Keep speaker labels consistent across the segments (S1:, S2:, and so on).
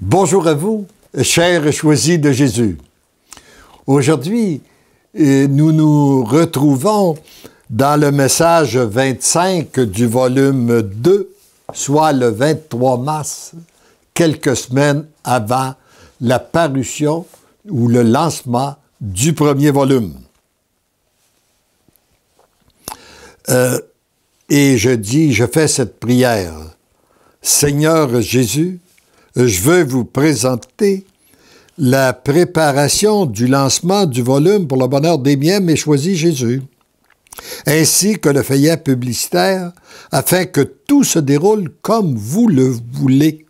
S1: Bonjour à vous, chers choisis de Jésus. Aujourd'hui, nous nous retrouvons dans le message 25 du volume 2, soit le 23 mars, quelques semaines avant la parution ou le lancement du premier volume. Et je fais cette prière. Seigneur Jésus, je veux vous présenter la préparation du lancement du volume pour le bonheur des miens, mais choisis Jésus, ainsi que le feuillet publicitaire, afin que tout se déroule comme vous le voulez.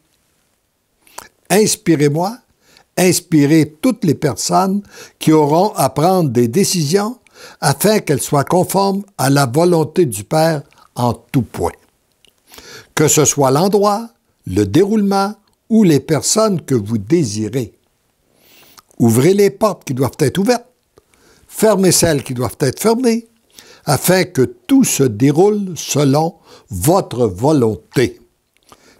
S1: Inspirez-moi, inspirez toutes les personnes qui auront à prendre des décisions afin qu'elles soient conformes à la volonté du Père en tout point. Que ce soit l'endroit, le déroulement ou les personnes que vous désirez. Ouvrez les portes qui doivent être ouvertes, fermez celles qui doivent être fermées, afin que tout se déroule selon votre volonté.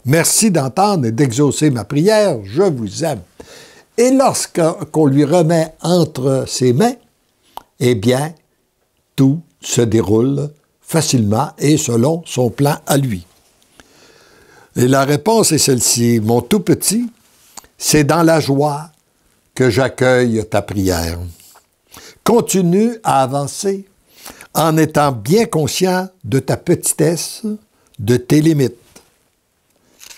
S1: Merci d'entendre et d'exaucer ma prière, je vous aime. Et lorsqu'on lui remet entre ses mains, eh bien, tout se déroule facilement et selon son plan à lui. Et la réponse est celle-ci. Mon tout petit, c'est dans la joie que j'accueille ta prière. Continue à avancer en étant bien conscient de ta petitesse, de tes limites.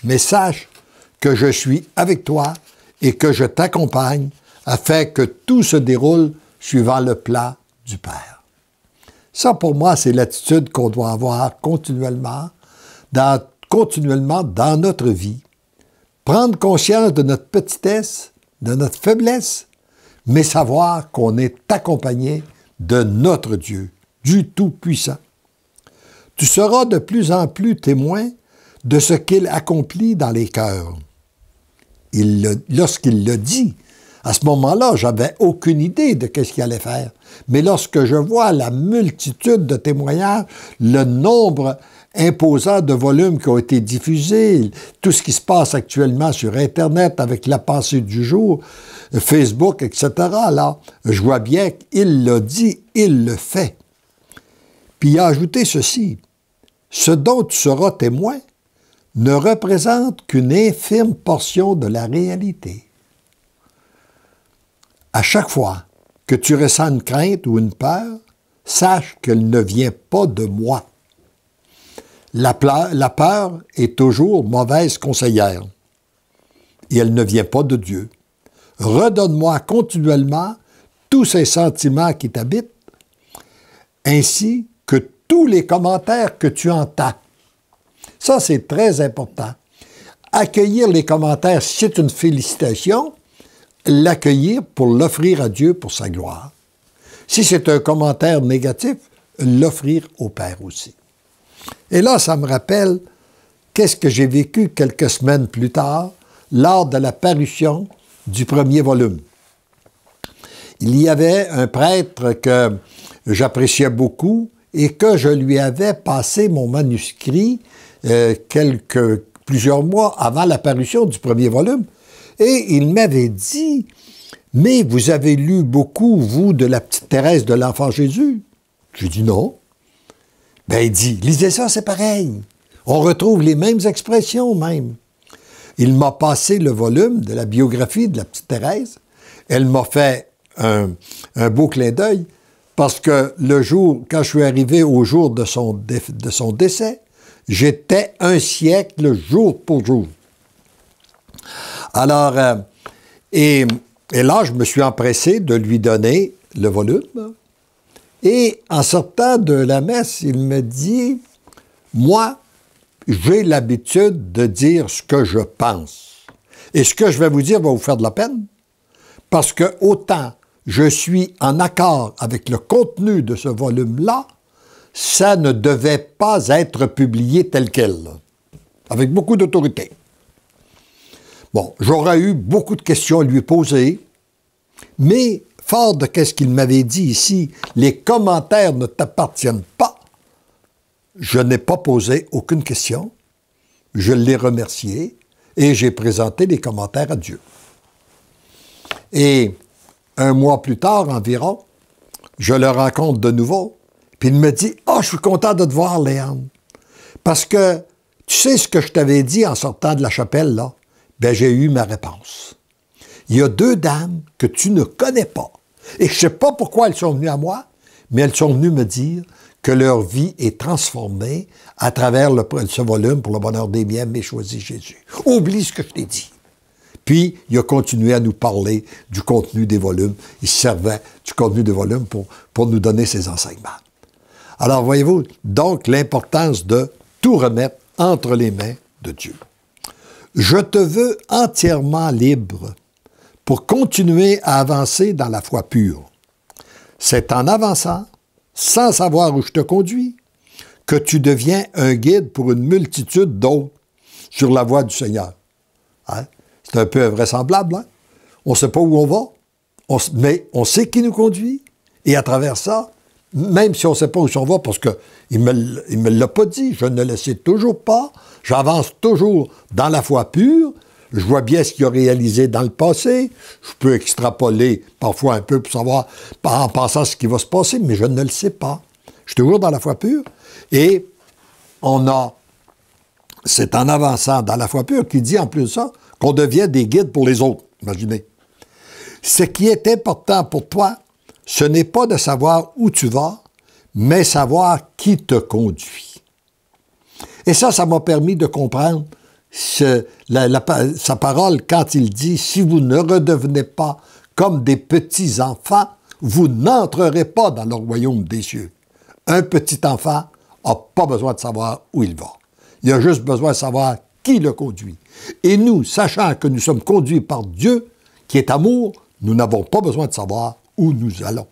S1: Mais sache que je suis avec toi et que je t'accompagne afin que tout se déroule suivant le plan du Père. Ça, pour moi, c'est l'attitude qu'on doit avoir continuellement dans notre vie. Prendre conscience de notre petitesse, de notre faiblesse, mais savoir qu'on est accompagné de notre Dieu, du Tout-Puissant. Tu seras de plus en plus témoin de ce qu'il accomplit dans les cœurs. Lorsqu'il le dit, à ce moment-là, j'avais aucune idée de ce qu'il allait faire. Mais lorsque je vois la multitude de témoignages, le nombre imposant de volumes qui ont été diffusés, tout ce qui se passe actuellement sur Internet avec la pensée du jour, Facebook, etc., là, je vois bien qu'il l'a dit, il le fait. Puis il a ajouté ceci, « Ce dont tu seras témoin ne représente qu'une infime portion de la réalité. » À chaque fois que tu ressens une crainte ou une peur, sache qu'elle ne vient pas de moi. La peur est toujours mauvaise conseillère et elle ne vient pas de Dieu. Redonne-moi continuellement tous ces sentiments qui t'habitent, ainsi que tous les commentaires que tu entends. Ça, c'est très important. Accueillir les commentaires, si c'est une félicitation, l'accueillir pour l'offrir à Dieu pour sa gloire. Si c'est un commentaire négatif, l'offrir au Père aussi. Et là, ça me rappelle qu'est-ce que j'ai vécu quelques semaines plus tard lors de la parution du premier volume. Il y avait un prêtre que j'appréciais beaucoup et que je lui avais passé mon manuscrit plusieurs mois avant la parution du premier volume. Et il m'avait dit, « Mais vous avez lu beaucoup, vous, de la petite Thérèse de l'Enfant Jésus? » J'ai dit « Non. » Ben, il dit, « Lisez ça, c'est pareil. On retrouve les mêmes expressions, même. » Il m'a passé le volume de la biographie de la petite Thérèse. Elle m'a fait un beau clin d'œil parce que le jour, quand je suis arrivé au jour de son décès, j'étais un siècle jour pour jour. Alors, et là, je me suis empressé de lui donner le volume. Et en sortant de la messe, il me dit, « Moi, j'ai l'habitude de dire ce que je pense. Et ce que je vais vous dire va vous faire de la peine, parce que autant je suis en accord avec le contenu de ce volume-là, ça ne devait pas être publié tel quel, avec beaucoup d'autorité. » Bon, j'aurais eu beaucoup de questions à lui poser, mais fort de ce qu'il m'avait dit ici, les commentaires ne t'appartiennent pas. Je n'ai pas posé aucune question. Je l'ai remercié Et j'ai présenté les commentaires à Dieu. Et un mois plus tard environ, je le rencontre de nouveau, puis il me dit « Ah, je suis content de te voir, Léandre, parce que tu sais ce que je t'avais dit en sortant de la chapelle, là? Bien, j'ai eu ma réponse. Il y a 2 dames que tu ne connais pas, et je ne sais pas pourquoi elles sont venues à moi, mais elles sont venues me dire que leur vie est transformée à travers ce volume pour le bonheur des miens, mais choisis Jésus. Oublie ce que je t'ai dit. » Puis, il a continué à nous parler du contenu des volumes. Il se servait du contenu des volumes pour nous donner ses enseignements. Alors, voyez-vous, donc, l'importance de tout remettre entre les mains de Dieu. Je te veux entièrement libre pour continuer à avancer dans la foi pure. C'est en avançant, sans savoir où je te conduis, que tu deviens un guide pour une multitude d'autres sur la voie du Seigneur. Hein? C'est un peu invraisemblable, hein? On ne sait pas où on va, mais on sait qui nous conduit, et à travers ça, même si on ne sait pas où on va, parce qu'il ne me l'a pas dit, je ne le sais toujours pas, j'avance toujours dans la foi pure, je vois bien ce qu'il a réalisé dans le passé, je peux extrapoler parfois un peu pour savoir, en pensant ce qui va se passer, mais je ne le sais pas. Je suis toujours dans la foi pure, et c'est en avançant dans la foi pure qu'il dit en plus de ça, qu'on devient des guides pour les autres, imaginez. Ce qui est important pour toi, ce n'est pas de savoir où tu vas, mais savoir qui te conduit. Et ça m'a permis de comprendre sa parole quand il dit « Si vous ne redevenez pas comme des petits-enfants, vous n'entrerez pas dans le royaume des cieux. » Un petit enfant n'a pas besoin de savoir où il va. Il a juste besoin de savoir qui le conduit. Et nous, sachant que nous sommes conduits par Dieu, qui est amour, nous n'avons pas besoin de savoir où nous allons.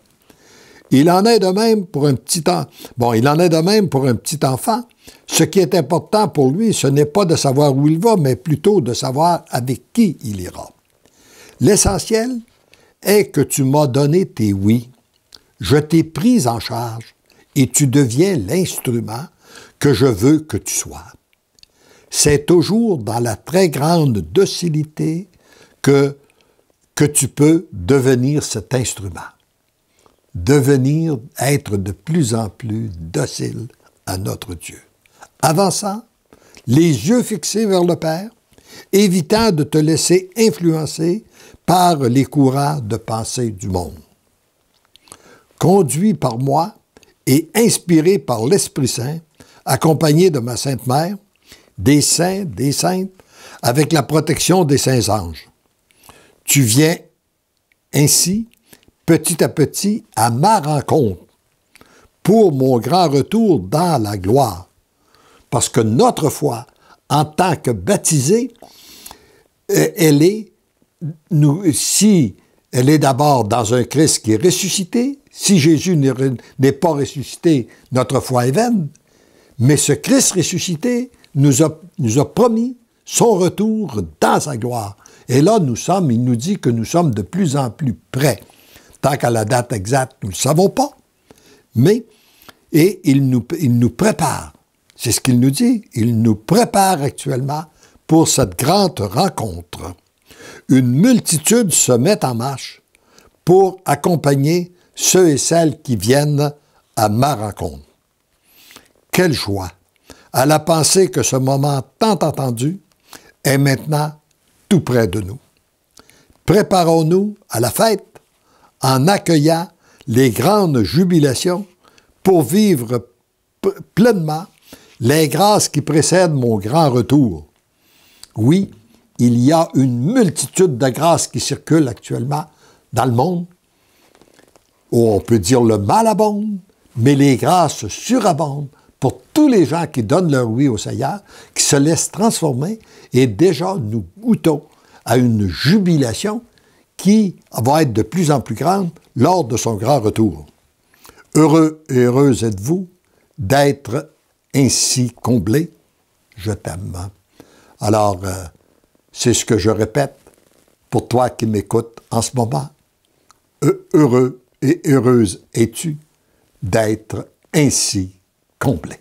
S1: Il en est de même pour un petit enfant. Ce qui est important pour lui, ce n'est pas de savoir où il va, mais plutôt de savoir avec qui il ira. L'essentiel est que tu m'as donné tes oui, je t'ai pris en charge et tu deviens l'instrument que je veux que tu sois. C'est toujours dans la très grande docilité que tu peux devenir cet instrument. Être de plus en plus docile à notre Dieu. Avançant, les yeux fixés vers le Père, évitant de te laisser influencer par les courants de pensée du monde. Conduit par moi et inspiré par l'Esprit Saint, accompagné de ma Sainte Mère, des saints, des saintes, avec la protection des saints anges. Tu viens ainsi, petit à petit, à ma rencontre, pour mon grand retour dans la gloire. Parce que notre foi, en tant que baptisés, si elle est d'abord dans un Christ qui est ressuscité, si Jésus n'est pas ressuscité, notre foi est vaine, mais ce Christ ressuscité nous a promis son retour dans sa gloire. Et là, il nous dit que nous sommes de plus en plus près. Tant qu'à la date exacte, nous ne le savons pas. Et il nous prépare. C'est ce qu'il nous dit. Il nous prépare actuellement pour cette grande rencontre. Une multitude se met en marche pour accompagner ceux et celles qui viennent à ma rencontre. Quelle joie à la pensée que ce moment tant attendu est maintenant tout près de nous. Préparons-nous à la fête en accueillant les grandes jubilations pour vivre pleinement les grâces qui précèdent mon grand retour. Oui, il y a une multitude de grâces qui circulent actuellement dans le monde, où on peut dire le mal abonde, mais les grâces surabondent pour tous les gens qui donnent leur oui au Seigneur, qui se laissent transformer, et déjà nous goûtons à une jubilation qui va être de plus en plus grande lors de son grand retour. Heureux et heureuse êtes-vous d'être ainsi comblés. Je t'aime. Alors, c'est ce que je répète pour toi qui m'écoutes en ce moment. Heureux et heureuse es-tu d'être ainsi comblé.